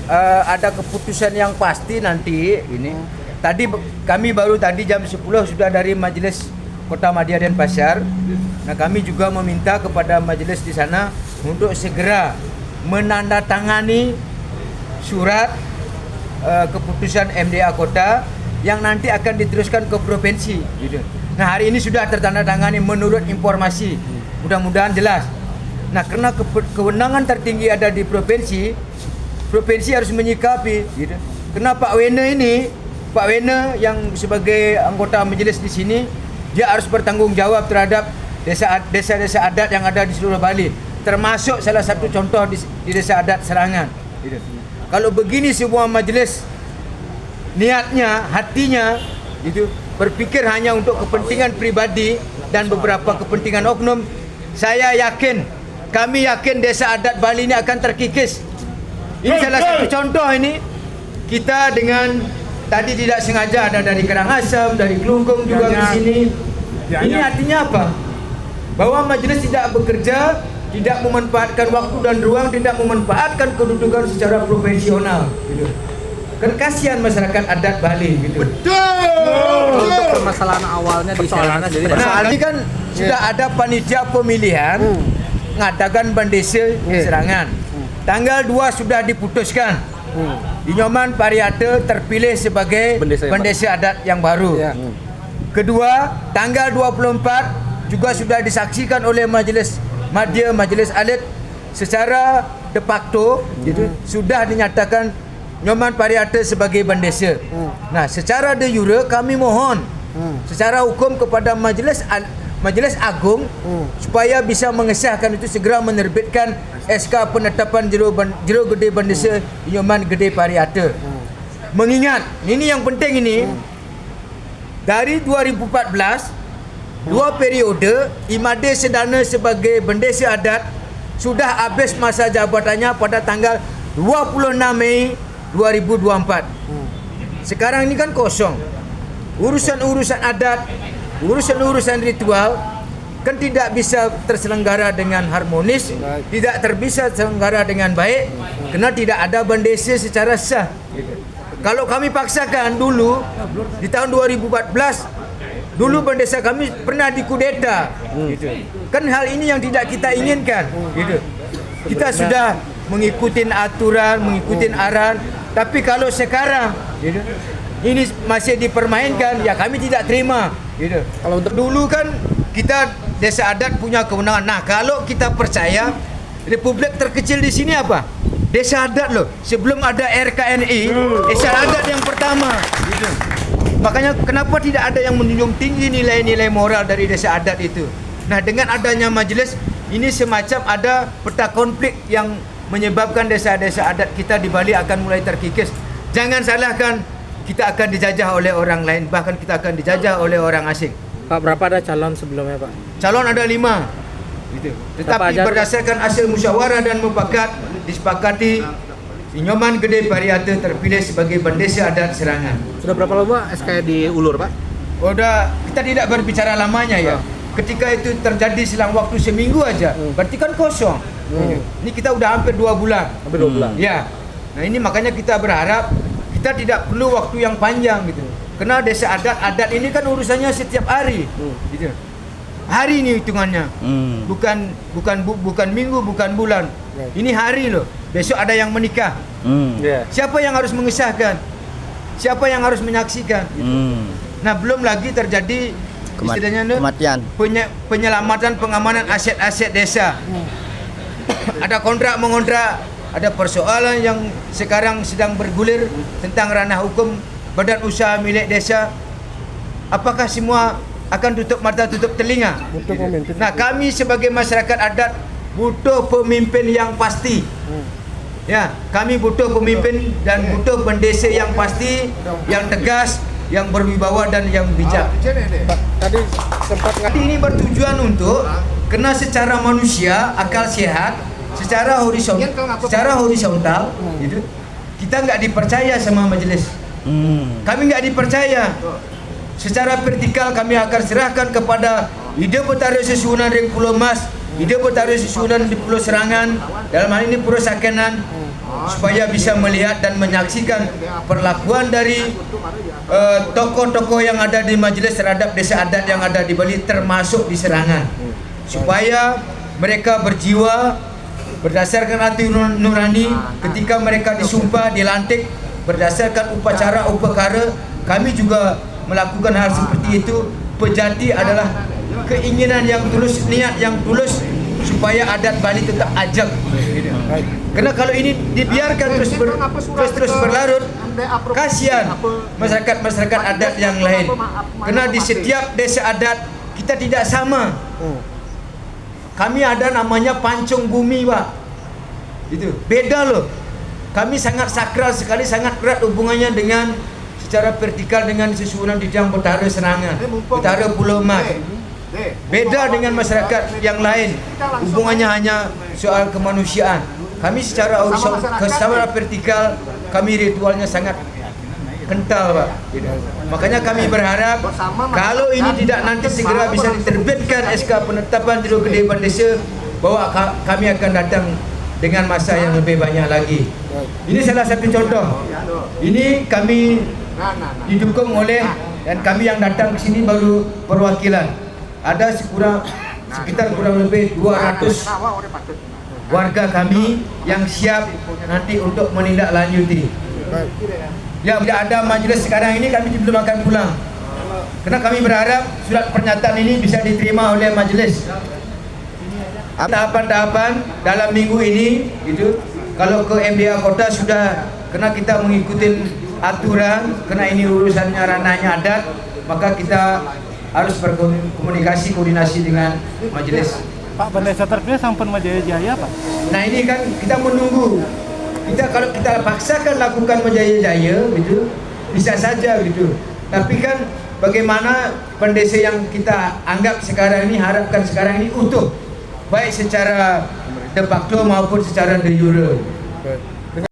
ada keputusan yang pasti nanti ini. Tadi kami baru tadi jam 10 sudah dari Majelis Kota Madya Denpasar. Nah, kami juga meminta kepada majelis di sana untuk segera menandatangani surat keputusan MDA Kota yang nanti akan diteruskan ke provinsi gitu. Nah, hari ini sudah tertandatangani menurut informasi. Mudah-mudahan jelas. Nah, karena kewenangan tertinggi ada di provinsi harus menyikapi gitu. Karena Pak Wene yang sebagai anggota majelis di sini, dia harus bertanggung jawab terhadap desa-desa adat yang ada di seluruh Bali, termasuk salah satu contoh di desa adat Serangan gitu. Kalau begini semua majelis niatnya, hatinya gitu, berpikir hanya untuk kepentingan pribadi dan beberapa kepentingan oknum, kami yakin desa adat Bali ini akan terkikis. Ini salah satu contoh ini. Kita dengan tadi tidak sengaja ada dari Karangasem, dari Klungkung juga ke sini. Ini artinya apa? Bahwa majelis tidak bekerja, tidak memanfaatkan waktu dan ruang, tidak memanfaatkan kedudukan secara profesional gitu. Kan kasihan masyarakat adat Bali gitu. Betul. Untuk permasalahan awalnya di sana sendiri. Nah, ini kan sudah ada panitia pemilihan ngadakan Bandese Serangan. Tanggal 2 sudah diputuskan. Inyoman Pariate terpilih sebagai Bandese adat yang baru. Kedua, tanggal 24 juga sudah disaksikan oleh Majelis Madya, Majelis Alit secara de facto gitu, sudah dinyatakan Nyoman Pariate sebagai Bandese. Nah, secara de jure kami mohon secara hukum kepada Majelis Agung supaya bisa mengesahkan itu, segera menerbitkan SK penetapan jero gede Bandese Nyoman Gede Pariate. Mengingat ini yang penting ini, dari 2014 dua periode Imade Sedana sebagai Bandese adat sudah habis masa jabatannya pada tanggal 26 Mei 2024. Sekarang ini kan kosong. Urusan-urusan adat, urusan-urusan ritual kan tidak bisa terselenggara dengan harmonis, tidak bisa terselenggara dengan baik karena tidak ada Bandese secara sah. Kalau kami paksakan dulu di tahun 2014, dulu Bandesa kami pernah dikudeta gitu. Kan hal ini yang tidak kita inginkan gitu. Kita sudah mengikuti aturan, mengikuti arahan, tapi kalau sekarang gitu, ini masih dipermainkan, ya kami tidak terima gitu. Kalau untuk dulu kan kita desa adat punya kewenangan. Nah, kalau kita percaya republik terkecil di sini apa? Desa adat loh. Sebelum ada RKNI, desa adat yang pertama gitu. Makanya kenapa tidak ada yang menjunjung tinggi nilai-nilai moral dari desa adat itu. Nah, dengan adanya majelis ini semacam ada peta konflik yang menyebabkan desa-desa adat kita di Bali akan mulai terkikis. Jangan salahkan, kita akan dijajah oleh orang lain, bahkan kita akan dijajah oleh orang asing. Pak, berapa ada calon sebelumnya, Pak? Calon ada 5 gitu. Tetapi berdasarkan hasil musyawarah dan mufakat disepakati Nyoman Gede Pariate terpilih sebagai Bandese adat Serangan. Sudah berapa lama SK diulur, Pak? Udah, kita tidak berbicara lamanya ya. Ketika itu terjadi selang waktu seminggu aja, berarti kan kosong. Ini kita udah hampir 2 bulan. Hampir 2 bulan. Ya. Nah, ini makanya kita berharap kita tidak perlu waktu yang panjang gitu. Karena desa adat ini kan urusannya setiap hari. Gitu. Hari ini hitungannya. Bukan minggu, bukan bulan. Ini hari loh. Besok ada yang menikah. Siapa yang harus mengesahkan? Siapa yang harus menyaksikan? Gitu. Nah, belum lagi terjadi istilahnya kematian. Penyelamatan pengamanan aset-aset desa. Ada kontrak mengontrak, ada persoalan yang sekarang sedang bergulir tentang ranah hukum badan usaha milik desa. Apakah semua akan tutup mata, tutup telinga? Nah, kami sebagai masyarakat adat butuh pemimpin yang pasti. Ya, kami butuh pemimpin dan butuh Bandese yang pasti, yang tegas, yang berwibawa dan yang bijak. Tadi sempat ini bertujuan untuk karena secara manusia akal sehat, secara horizontal, gitu, kita nggak dipercaya sama majelis. Kami nggak dipercaya. Secara vertikal kami akan serahkan kepada ide Betara Susunan Ring Pulau Mas, ide Betara Susunan di Pulau Serangan, dalam hal ini Pulau Sakenan, supaya bisa melihat dan menyaksikan perlakuan dari tokoh-tokoh yang ada di majelis terhadap desa adat yang ada di Bali termasuk di Serangan, supaya mereka berjiwa berdasarkan hati nurani ketika mereka disumpah dilantik berdasarkan upacara upakara. Kami juga melakukan hal seperti itu. Pejati adalah keinginan yang tulus, niat yang tulus supaya adat Bali tetap ajak. Karena kalau ini dibiarkan terus berlarut, kasihan masyarakat adat yang lain. Karena di setiap desa adat kita tidak sama. Kami ada namanya pancung bumi, Pak. Itu beda loh. Kami sangat sakral sekali, sangat erat hubungannya dengan secara vertikal dengan susunan di Jang Utara Serangan, Utara Pulau Mas. Beda dengan masyarakat yang lain, hubungannya hanya soal kemanusiaan. Kami secara secara vertikal, kami ritualnya sangat kental, Pak. Makanya kami berharap kalau ini tidak nanti segera bisa diterbitkan SK penetapan Juru Kedepan Desa, bahwa kami akan datang dengan masa yang lebih banyak lagi. Ini salah satu contoh. Ini kami didukung oleh, dan kami yang datang ke sini baru perwakilan. Ada sekitar kurang lebih 200 warga kami yang siap nanti untuk menindaklanjuti. Ya, tidak ada majelis sekarang ini, kami belum akan pulang. Karena kami berharap surat pernyataan ini bisa diterima oleh majelis. Tahapan-tahapan dalam minggu ini, gitu. Kalau ke MDA Kota sudah, karena kita mengikuti aturan, karena ini urusannya ranahnya adat, maka kita harus berkomunikasi, koordinasi dengan majelis. Pak, pendesa terpilih sampun Majaya Jaya, Pak. Nah ini kan kita menunggu. Kalau kita paksakan lakukan Majaya Jaya, gitu, bisa saja gitu. Tapi kan bagaimana pendesa yang kita anggap sekarang ini, harapkan sekarang ini utuh, baik secara de facto maupun secara de jure.